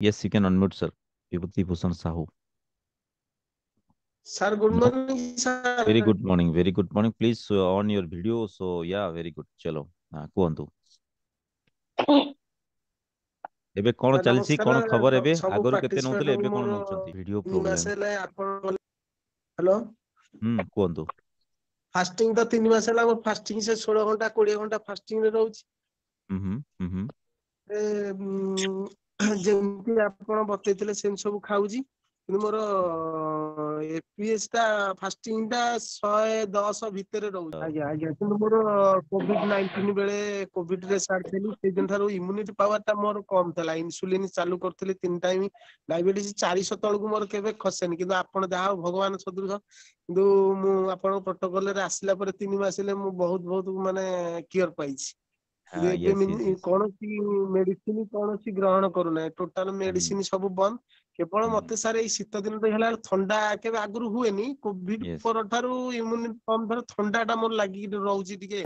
Yes, you can unmute, sir. Vibhuti Bhushan Sahu. Sir, good No, morning, very sir. good morning. Very good morning. Please on your video. So yeah, very good. चलो କୁହନ୍ତୁ। ଏବେ କଣ Sir, ଚାଲିଛି ନମସ୍କାର। କଣ ଖବର ଏବେ ସବୁ ଆଗରୁ କେତେ ନଉଥିଲେ ପାର୍ଟିସିପେଣ୍ଟଙ୍କୁ ଏବେ କଣ ମୋର ନଉଛନ୍ତି ଭିଡିଓ 3 ମାସ ପ୍ରୋବ୍ଲେମ। ହେଲା ଆପଣ ହ୍ୟାଲୋ। କୁହନ୍ତୁ। ଫାଷ୍ଟିଂ ତ 3 ମାସ ହେଲା ମୋର ଫାଷ୍ଟିଂ ସେ 16 ଘଣ୍ଟା 20 ଘଣ୍ଟା ଫାଷ୍ଟିଂ ରେ ରହୁଛି। ହୁଁ ହୁଁ ହୁଁ ହୁଁ ଏ, ଯେମିତି ଆପଣ ବତେଇଥିଲେ ସେମିତି ସବୁ ଖାଉଛି କିନ୍ତୁ ମୋର ଏପିଏସ୍ ଟା ଫାଷ୍ଟିଂ ଟା 110 ଭିତରେ ରହୁଛି। ଆଜ୍ଞା ଆଜ୍ଞା କିନ୍ତୁ ମୋର COVID-19 ବେଳେ କୋଭିଡ ରେ ଛାଡିଥିଲି ସେଇଦିନ ଠାରୁ ଇମ୍ୟୁନିଟି ପାୱାର ଟା ମୋର କମ ଥିଲା। ଇନ୍ସୁଲିନ ଚାଲୁ କରିଥିଲି 3 ଟାଇମ। ଡାଇବେଟିସ 400 ତଳକୁ ମୋର କେବେ ଖସେନି କିନ୍ତୁ ଆପଣ ଯାହା ହଉ ଭଗବାନ ସଦୃଶ କିନ୍ତୁ ମୁଁ ଆପଣଙ୍କ ପ୍ରୋଟୋକଲ ରେ ଆସିଲା ପରେ 3 ମାସ ହେଲେ ମୁଁ ବହୁତ ମାନେ କିୟର ପାଇଛି। କିନ୍ତୁ ଏବେ ୟେସ୍ ୟେସ୍ ୟେସ୍। କୌଣସି ମେଡିସିନ କୌଣସି ଗ୍ରହଣ କରୁନାହିଁ ଟୋଟାଲ ମେଡିସିନ ସବୁ ବନ୍ଦ। କେବଳ ମତେ ସାର୍ ଏଇ ଶୀତ ଦିନ ହେଲା ଥଣ୍ଡା କେବେ ଆଗରୁ ହୁଏନି କୋଭିଡ ୟେସ୍। ପରଠାରୁ ଇମ୍ୟୁନିଟି କମ ଥଣ୍ଡା ଟା ମୋର ଲାଗିକି ରହୁଛି ଟିକେ।